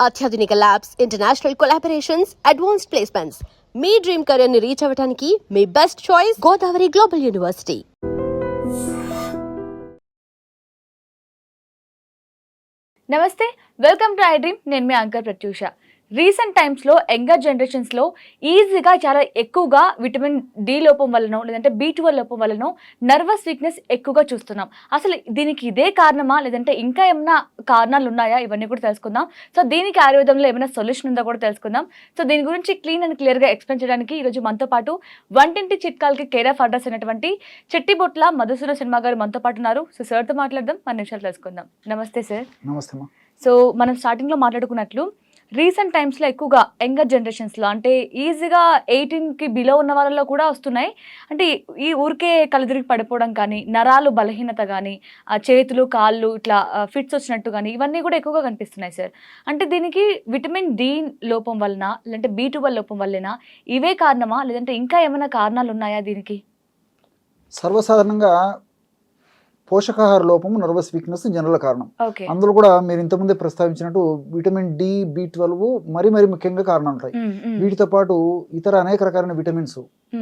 అత్యాధునిక labs, international collaborations, advanced placements. మీ dream career ని రీచ్ అవ్వడానికి మీ best choice Godavari global university. నమస్తే, వెల్కమ్ టు ఐ డ్రీమ్. నేను మీ యాంకర్ ప్రత్యూష. రీసెంట్ టైమ్స్లో యంగర్ జనరేషన్స్లో ఈజీగా చాలా ఎక్కువగా విటమిన్ డి లోపం వల్లనో లేదంటే B12 లోపం వల్లనో నర్వస్ వీక్నెస్ ఎక్కువగా చూస్తున్నాం. అసలు దీనికి ఇదే కారణమా లేదంటే ఇంకా ఏమైనా కారణాలు ఉన్నాయా? ఇవన్నీ కూడా తెలుసుకుందాం. సో దీనికి ఆయుర్వేదంలో ఏమైనా సొల్యూషన్ ఉందో కూడా తెలుసుకుందాం. సో దీని గురించి క్లీన్ అండ్ క్లియర్గా ఎక్స్ప్లెయిన్ చేయడానికి ఈరోజు మనతో పాటు వంటింటి చిట్కాలకి కేర్ ఆఫ్ అడ్రస్ అయినటువంటి చెట్టిబొట్ల మధుసూదన సినిమా గారు మనతో పాటు ఉన్నారు. సో సార్తో మాట్లాడదాం, 10 నిమిషాలు తెలుసుకుందాం. నమస్తే సార్. నమస్తే. సో మనం స్టార్టింగ్లో మాట్లాడుకున్నట్లు రీసెంట్ టైమ్స్లో ఎక్కువగా యంగర్ జనరేషన్స్లో అంటే ఈజీగా 18కి బిలో ఉన్న వాళ్ళలో కూడా వస్తున్నాయి. అంటే ఈ ఊరికే కలదిరిగి పడిపోవడం కానీ, నరాలు బలహీనత కానీ, చేతులు కాళ్ళు ఇట్లా ఫిట్స్ వచ్చినట్టు కానీ ఇవన్నీ కూడా ఎక్కువగా కనిపిస్తున్నాయి సార్. అంటే దీనికి విటమిన్ డి లోపం వలన లేదంటే B12 లోపం వల్లనా ఇవే కారణమా లేదంటే ఇంకా ఏమైనా కారణాలు ఉన్నాయా దీనికి? సర్వసాధారణంగా పోషకాహార లోపము నర్వస్ వీక్నెస్ జనరల్ కారణం. ఓకే. అందులో కూడా మీరు ఇంతకుముందే ప్రస్తావించినట్టు విటమిన్ డి, B12 మరి ముఖ్యంగా కారణాలు ఉంటాయి. వీటితో పాటు ఇతర అనేక రకాలైన విటమిన్స్,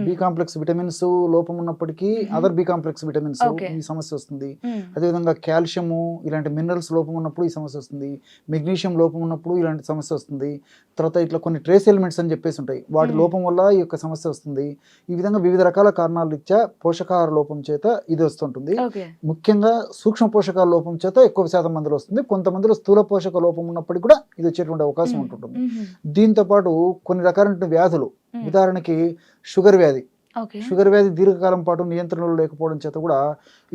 బి కాంప్లెక్స్ విటమిన్స్ లోపం ఉన్నప్పటికీ అదర్ బి కాంప్లెక్స్ విటమిన్స్ ఈ సమస్య వస్తుంది. అదేవిధంగా కాల్షియము ఇలాంటి మినరల్స్ లోపం ఉన్నప్పుడు ఈ సమస్య వస్తుంది. మెగ్నీషియం లోపం ఉన్నప్పుడు ఇలాంటి సమస్య వస్తుంది. తర్వాత ఇట్లా కొన్ని ట్రేస్ ఎలిమెంట్స్ అని చెప్పేసి ఉంటాయి, వాటి లోపం వల్ల ఈ యొక్క సమస్య వస్తుంది. ఈ విధంగా వివిధ రకాల కారణాల రీత్యా పోషకాహార లోపం చేత ఇది వస్తుంటుంది. ముఖ్యంగా సూక్ష్మ పోషకాల లోపం చేత ఎక్కువ శాతం మందిలో వస్తుంది. కొంతమందిలో స్థూల పోషక లోపం ఉన్నప్పటికీ కూడా ఇది వచ్చేటువంటి అవకాశం ఉంటుంటుంది. దీంతో పాటు కొన్ని రకాలైన వ్యాధులు, ఉదాహరణకి షుగర్ వ్యాధి. షుగర్ వ్యాధి దీర్ఘకాలం పాటు నియంత్రణలో లేకపోవడం చేత కూడా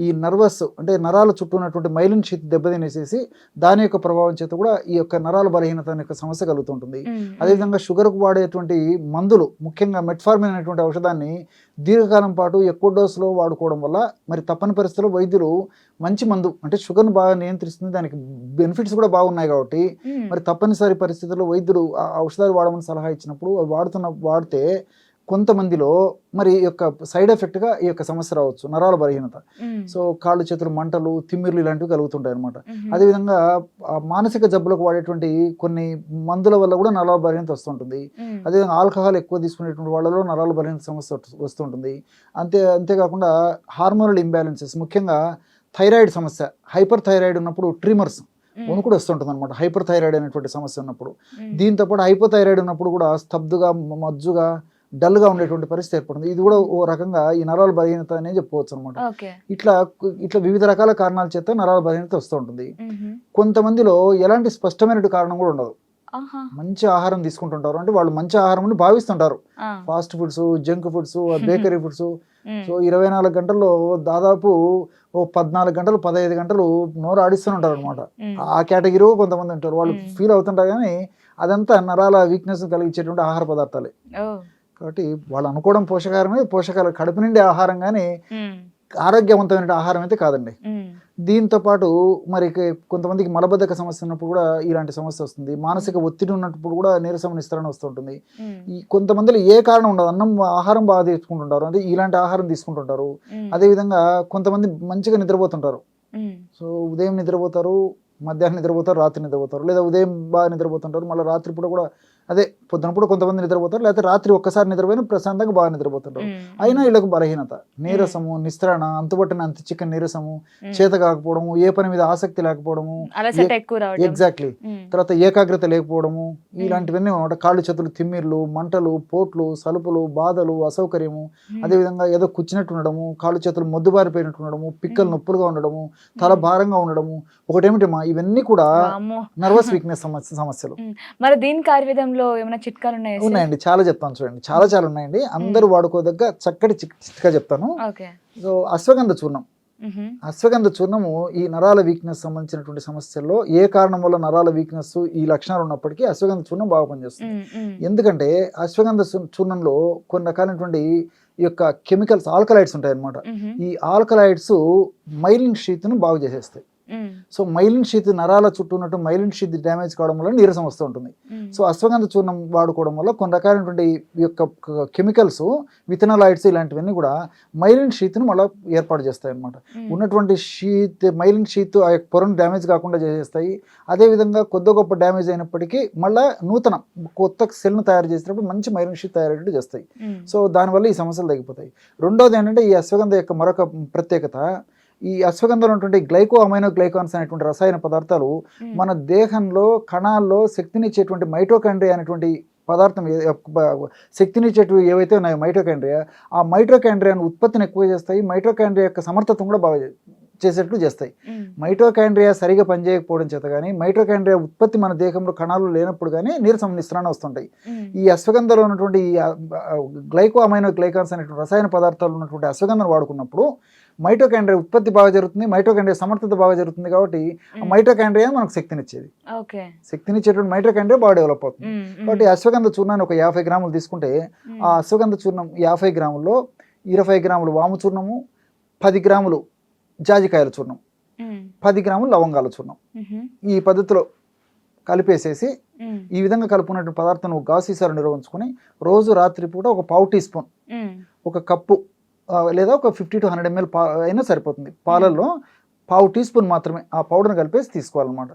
ఈ నర్వస్ అంటే నరాల చుట్టూ ఉన్నటువంటి మైలిన్ షీత్ దెబ్బతినేసేసి దాని యొక్క ప్రభావం చేత కూడా ఈ యొక్క నరాల బలహీనత అనే సమస్య కలుగుతుంటుంది. అదేవిధంగా షుగర్కు వాడేటువంటి మందులు, ముఖ్యంగా మెట్ఫార్మిన్ అనేటువంటి ఔషధాన్ని దీర్ఘకాలం పాటు ఎక్కువ డోసులో వాడుకోవడం వల్ల మరి తప్పని పరిస్థితుల్లో వైద్యులు మంచి మందు అంటే షుగర్ను బాగా నియంత్రిస్తుంది, దానికి బెనిఫిట్స్ కూడా బాగున్నాయి కాబట్టి మరి తప్పనిసరి పరిస్థితుల్లో వైద్యులు ఆ ఔషధాలు వాడమని సలహా ఇచ్చినప్పుడు వాడితే కొంతమందిలో మరి ఈ యొక్క సైడ్ ఎఫెక్ట్గా ఈ యొక్క సమస్య రావచ్చు, నరాల బలహీనత. సో కాళ్ళు చేతులు మంటలు, తిమ్మిర్లు ఇలాంటివి కలుగుతుంటాయి అనమాట. అదేవిధంగా మానసిక జబ్బులకు వాడేటువంటి కొన్ని మందుల వల్ల కూడా నరాల బలహీనత వస్తుంటుంది. అదేవిధంగా ఆల్కహాల్ ఎక్కువ తీసుకునేటువంటి వాళ్ళలో నరాల బలహీనత సమస్య వస్తుంటుంది. అంతేకాకుండా హార్మోనల్ ఇంబ్యాలెన్సెస్, ముఖ్యంగా థైరాయిడ్ సమస్య, హైపర్ థైరాయిడ్ ఉన్నప్పుడు ట్రిమర్స్ వణుకుడు వస్తుంటుంది అనమాట. హైపర్ థైరాయిడ్ అనేటువంటి సమస్య ఉన్నప్పుడు. దీంతో పాటు హైపో థైరాయిడ్ ఉన్నప్పుడు కూడా స్తబ్దుగా, మజ్జుగా, డల్గా ఉండేటువంటి పరిస్థితి ఏర్పడుతుంది. ఇది కూడా ఓ రకంగా ఈ నరాల బలహీనత అనే చెప్పుకోవచ్చు అనమాట. ఇట్లా వివిధ రకాల కారణాల చేత నరాల బలహీనత వస్తూ ఉంటుంది. కొంతమందిలో ఎలాంటి స్పష్టమైన కారణం కూడా ఉండదు. మంచి ఆహారం తీసుకుంటుంటారు, అంటే వాళ్ళు మంచి ఆహారం భావిస్తుంటారు. Fast foods, junk foods, bakery foods. So 24 గంటల్లో దాదాపు ఓ 14 గంటలు 15 గంటలు నోరు ఆడిస్తుంటారు అనమాట. ఆ కేటగిరీ కొంతమంది ఉంటారు, వాళ్ళు ఫీల్ అవుతుంటారు. కానీ అదంతా నరాల వీక్నెస్ కలిగించేటువంటి ఆహార పదార్థాలే కాబట్టి వాళ్ళు అనుకోవడం పోషకాహారమే, పోషకాలు కడుపు నిండే ఆహారం, కానీ ఆరోగ్యవంతమైన ఆహారం అయితే కాదండి. దీంతో పాటు మరి కొంతమందికి మలబద్ధక సమస్య ఉన్నప్పుడు కూడా ఇలాంటి సమస్య వస్తుంది. మానసిక ఒత్తిడి ఉన్నప్పుడు కూడా నీరసం, నిస్తరణ వస్తుంటుంది. ఈ కొంతమందిలో ఏ కారణం ఉండదు, ఆహారం బాగా తీసుకుంటుంటారు, అంటే ఇలాంటి ఆహారం తీసుకుంటుంటారు. అదేవిధంగా కొంతమంది మంచిగా నిద్రపోతుంటారు. సో ఉదయం నిద్రపోతారు, మధ్యాహ్నం నిద్రపోతారు, రాత్రి నిద్రపోతారు, లేదా ఉదయం బాగా నిద్రపోతుంటారు, మళ్ళీ రాత్రి పూట కూడా అదే పొద్దునప్పుడు కొంతమంది నిద్రపోతారు, లేకపోతే రాత్రి ఒక్కసారి నిద్రపోయినా ప్రశాంతంగా బాగా నిద్రపోతుంటారు. అయినా వీళ్ళకు బలహీనత, నీరసము, నిస్త్రాణ, అంతుపట్టిన అంత చికెన్ నీరసము, చేత కాకపోవడము, ఏ పని మీద ఆసక్తి లేకపోవడము, ఎగ్జాక్ట్లీ, తర్వాత ఏకాగ్రత లేకపోవడము, ఇలాంటివన్నీ అనమాట. కాళ్ళు చేతులు తిమ్మిర్లు, మంటలు, పోట్లు, సలుపులు, బాధలు, అసౌకర్యము, అదేవిధంగా ఏదో కూర్చున్నట్టు ఉండడము, కాళ్ళు చేతులు మొద్దుబారిపోయినట్టు ఉండడము, పిక్కలు నొప్పులుగా ఉండడము, తల భారంగా ఉండడము, ఒకటేమిటమ్మా ఇవన్నీ కూడా నర్వస్ వీక్నెస్ సమస్యలు. మరి దీనికి ఆయుర్వేదంలో ఏమైనా చిట్కాలు ఉన్నాయండి, చాలా చెప్తాను చూడండి, చాలా ఉన్నాయండి. అందరూ వాడుకోదగ్గ చక్కటి చిట్కా చెప్తాను. సో అశ్వగంధ చూర్ణం. అశ్వగంధ చూర్ణము ఈ నరాల వీక్నెస్ సంబంధించినటువంటి సమస్యల్లో ఏ కారణం వల్ల నరాల వీక్నెస్ ఈ లక్షణాలు ఉన్నప్పటికీ అశ్వగంధ చూర్ణం బాగా పనిచేస్తుంది. ఎందుకంటే అశ్వగంధ చూర్ణంలో కొన్ని రకాలైనటువంటి ఈ యొక్క కెమికల్స్, ఆల్కలైడ్స్ ఉంటాయి అన్నమాట. ఈ ఆల్కలైడ్స్ మైలిన్ షీత్ను బాగు చేసేస్తాయి. సో మైలిన్ షీత్ నరాల చుట్టూ ఉన్నట్టు మైలిన్ షీత్ డ్యామేజ్ కావడం వల్ల నీరసం వస్తూ ఉంటుంది. సో అశ్వగంధ చూర్ణం వాడుకోవడం వల్ల కొన్ని రకాలైనటువంటి ఈ యొక్క కెమికల్స్ విథనాలాయిడ్స్ ఇలాంటివన్నీ కూడా మైలిన్ షీత్ను మళ్ళీ ఏర్పాటు చేస్తాయి అన్నమాట. ఉన్నటువంటి మైలిన్ షీత్ ఆ యొక్క పొరను డ్యామేజ్ కాకుండా చేసేస్తాయి. అదేవిధంగా కొద్ది గొప్ప డ్యామేజ్ అయినప్పటికీ మళ్ళీ కొత్త సెల్ను తయారు చేసినప్పుడు మంచి మైలిన్ షీత్ తయారయ్యేట్టు చేస్తాయి. సో దానివల్ల ఈ సమస్యలు తగ్గిపోతాయి. రెండోది ఏంటంటే ఈ అశ్వగంధ యొక్క మరొక ప్రత్యేకత, ఈ అశ్వగంధలో ఉన్నటువంటి గ్లైకో అమైనో గ్లైకాన్స్ అనేటువంటి రసాయన పదార్థాలు మన దేహంలో కణాల్లో శక్తినిచ్చేటువంటి మైటోకాండ్రియా అనేటువంటి పదార్థం శక్తినిచ్చేటివి ఏవైతే ఉన్నాయో మైటోకాండ్రియా, ఆ మైటోకాండ్రియాను ఉత్పత్తిని ఎక్కువ చేస్తాయి. మైటోకాండ్రియా యొక్క సమర్థత్వం కూడా బాగా చేసేట్లు చేస్తాయి. మైటోకాండ్రియా సరిగా పనిచేయకపోవడం చేత కానీ, మైటోకాండ్రియా ఉత్పత్తి మన దేహంలో కణాలు లేనప్పుడు కానీ నీరసం నిస్సరణ వస్తుంటాయి. ఈ అశ్వగంధలో ఉన్నటువంటి ఈ గ్లైకో అమైనో గ్లైకాన్స్ అనేటువంటి రసాయన పదార్థాలు ఉన్నటువంటి అశ్వగంధను వాడుకున్నప్పుడు మైటోకాండ్రియా ఉత్పత్తి బాగా జరుగుతుంది, మైటోకాండ్రియా సమర్థత బాగా జరుగుతుంది. కాబట్టి మైటోకాండ్రియా మనకు శక్తినిచ్చేది, శక్తినిచ్చేటువంటి మైటోకాండ్రియా బాగా డెవలప్ అవుతుంది. కాబట్టి అశ్వగంధ చూర్ణాన్ని ఒక 50 గ్రాములు తీసుకుంటే, ఆ అశ్వగంధ చూర్ణం 50 గ్రాముల్లో 20 గ్రాములు వాము చూర్ణము, 10 గ్రాములు జాజికాయల చూర్ణం, 10 గ్రాములు లవంగాల చూర్ణం ఈ పద్ధతిలో కలిపేసేసి ఈ విధంగా కలుపుకున్నటువంటి పదార్థం నువ్వు గాసీసాలు నిర్వహించుకొని రోజు రాత్రి పూట ఒక 1/4 టీ స్పూన్, ఒక కప్పు లేదా ఒక 50 to 100 ml అయినా సరిపోతుంది, పాలల్లో 1/4 టీ స్పూన్ మాత్రమే ఆ పౌడర్ని కలిపేసి తీసుకోవాలన్నమాట.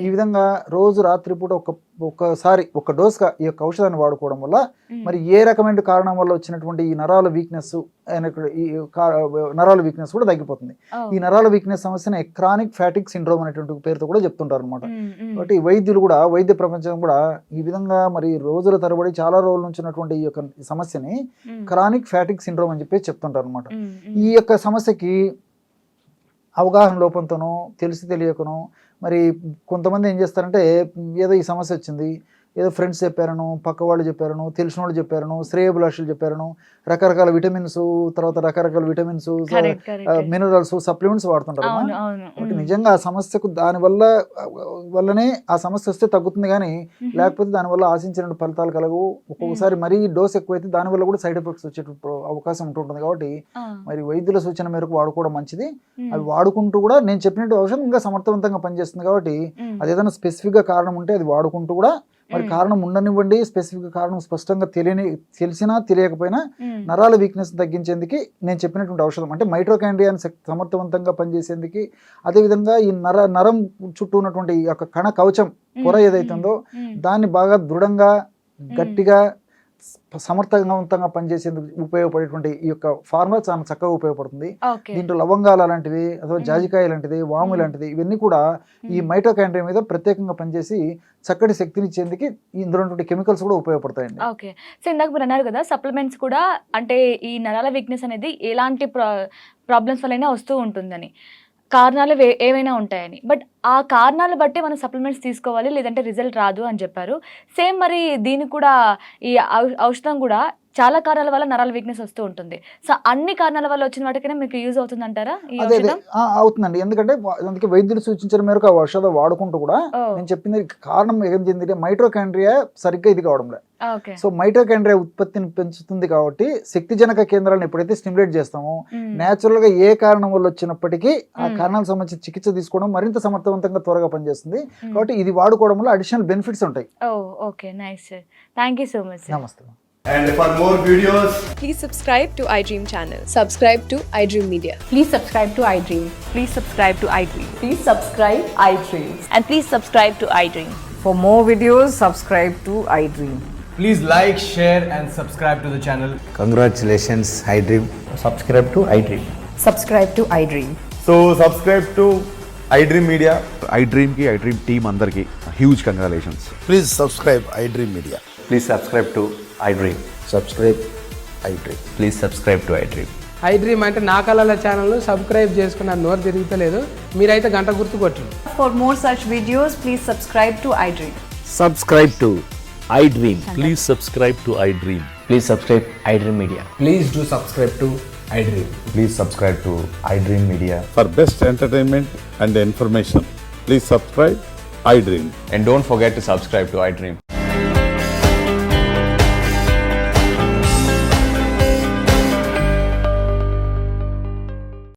ఈ విధంగా రోజు రాత్రి పూట ఒకసారి ఒక డోస్గా ఈ యొక్క ఔషధాన్ని వాడుకోవడం వల్ల మరి ఏ రకమైన కారణం వల్ల వచ్చినటువంటి ఈ నరాల వీక్నెస్ కూడా తగ్గిపోతుంది. ఈ నరాల వీక్నెస్ సమస్యని క్రానిక్ ఫ్యాటిక్ సిండ్రోమ్ అనేటువంటి పేరుతో కూడా చెప్తుంటారు అనమాట. కాబట్టి వైద్యులు కూడా, వైద్య ప్రపంచం కూడా ఈ విధంగా మరి రోజుల తరబడి చాలా రోజుల నుంచి ఉన్నటువంటి ఈ యొక్క సమస్యని క్రానిక్ ఫ్యాటిక్ సిండ్రోమ్ అని చెప్పి చెప్తుంటారు అనమాట. ఈ యొక్క సమస్యకి అవగాహన లోపంతోనో తెలిసి తెలియకనో మరి కొంతమంది ఏం చేస్తారంటే, ఏదో ఈ సమస్య వచ్చింది, ఏదో ఫ్రెండ్స్ చెప్పారను, పక్క వాళ్ళు చెప్పారను, తెలిసిన వాళ్ళు చెప్పారను, శ్రేయభిలాషులు చెప్పారను, రకరకాల విటమిన్స్, తర్వాత రకరకాల విటమిన్స్, మినరల్స్, సప్లిమెంట్స్ వాడుతుంటారు. కాబట్టి నిజంగా ఆ సమస్యకు వల్లనే ఆ సమస్య వస్తే తగ్గుతుంది, కానీ లేకపోతే దానివల్ల ఆశించిన ఫలితాలు కలగవు. ఒక్కొక్కసారి మరీ డోస్ ఎక్కువైతే దానివల్ల కూడా సైడ్ ఎఫెక్ట్స్ వచ్చే అవకాశం ఉంటుంటుంది. కాబట్టి మరి వైద్యుల సూచన మేరకు వాడుకోవడం మంచిది. అవి వాడుకుంటూ కూడా నేను చెప్పినట్టు ఔషధం ఇంకా సమర్థవంతంగా పనిచేస్తుంది. కాబట్టి అది ఏదైనా స్పెసిఫిక్గా కారణం ఉంటే అది వాడుకుంటూ కూడా, మరి కారణం ఉండనివ్వండి, స్పెసిఫిక్ కారణం స్పష్టంగా తెలిసినా తెలియకపోయినా నరాల వీక్నెస్ తగ్గించేందుకు నేను చెప్పినటువంటి ఔషధం అంటే మైటోకాండ్రియాని సమర్థవంతంగా పనిచేసేందుకు, అదేవిధంగా ఈ నరం చుట్టూ ఉన్నటువంటి ఈ యొక్క కణ కవచం పొర ఏదైతుందో దాన్ని బాగా దృఢంగా, గట్టిగా, సమర్థవంతంగా పనిచేసేందుకు ఉపయోగపడేటువంటి ఈ యొక్క ఫార్ములా చాలా చక్కగా ఉపయోగపడుతుంది. దీంట్లో లవంగాలు లాంటివి, అథవా జాజికాయ లాంటిది, వాము లాంటిది, ఇవన్నీ కూడా ఈ మైటోకాండ్రియా మీద ప్రత్యేకంగా పనిచేసి చక్కటి శక్తినిచ్చేందుకు ఇందులో ఉన్నటువంటి కెమికల్స్ కూడా ఉపయోగపడతాయండి. ఓకే. సో ఇందాక మీరు అన్నారు కదా, సప్లిమెంట్స్ కూడా అంటే ఈ నరాల వీక్నెస్ అనేది ఎలాంటి ప్రాబ్లమ్స్ వల్లైనా వస్తూ ఉంటుందని, కారణాలు ఏవైనా ఉంటాయని. బట్ ఆ కారణాలు బట్టి మనం సప్లిమెంట్స్ తీసుకోవాలి, లేదంటే రిజల్ట్ రాదు అని చెప్పారు. సేమ్ మరి దీనికి కూడా ఈ ఔషధం కూడా చాలా కారణాల వల్ల నరాల వీక్నెస్ వస్తూ ఉంటుంది. సో అన్ని కారణాల వల్ల వచ్చిన వాటికైనా మీకు యూజ్ అవుతుంది అంటారా? అవుతుందండి. ఎందుకంటే అందుకే వైద్యులు సూచించిన మేరకు ఆ ఔషధం వాడుకుంటూ కూడా నేను చెప్పింది కారణం ఏం చెందింది, మైటోకాండ్రియా సరిగ్గా ఇది కావడం లేదు. సో మైటోకాండ్రియా ఉత్పత్తిని పెంచుతుంది. కాబట్టి శక్తిజనక కేంద్రాలను ఎప్పుడైతే స్టిమ్యులేట్ చేస్తామో, నేచురల్ గా ఏ కారణం వల్ల వచ్చినప్పటికీ ఆ కారణాలకు సంబంధించి చికిత్స తీసుకోవడం మరింత సమర్థవంతంగా త్వరగా పనిచేస్తుంది. కాబట్టి ఇది వాడుకోవడం వల్ల అడిషనల్ బెనిఫిట్స్ ఉంటాయి. Okay, nice sir. Thank you so much. నమస్తే. And for more videos, please subscribe to iDream channel. Subscribe to iDream Media. Please subscribe to iDream. Please subscribe to iDream. Please subscribe iDream. And please subscribe to iDream. For more videos, subscribe to iDream. please like, share and subscribe to the channel. Congratulations, iDream. Subscribe to iDream. Subscribe to iDream. So subscribe to iDream Media. iDream ki iDream team andarki huge congratulations. Please subscribe iDream Media. Please subscribe to iDream. Subscribe iDream. Please subscribe to iDream. iDream అంటే నా కళల channel subscribe చేసుకున్న నోరు తిరుగుతలేదు, మీరైతే గంట గుర్తు కొట్టండి. For more such videos, please subscribe to iDream. Subscribe to iDream. Please subscribe to iDream. Please subscribe iDream Media. Please do subscribe to iDream. Please subscribe to iDream Media. For best entertainment and information, please subscribe iDream. And don't forget to subscribe to iDream.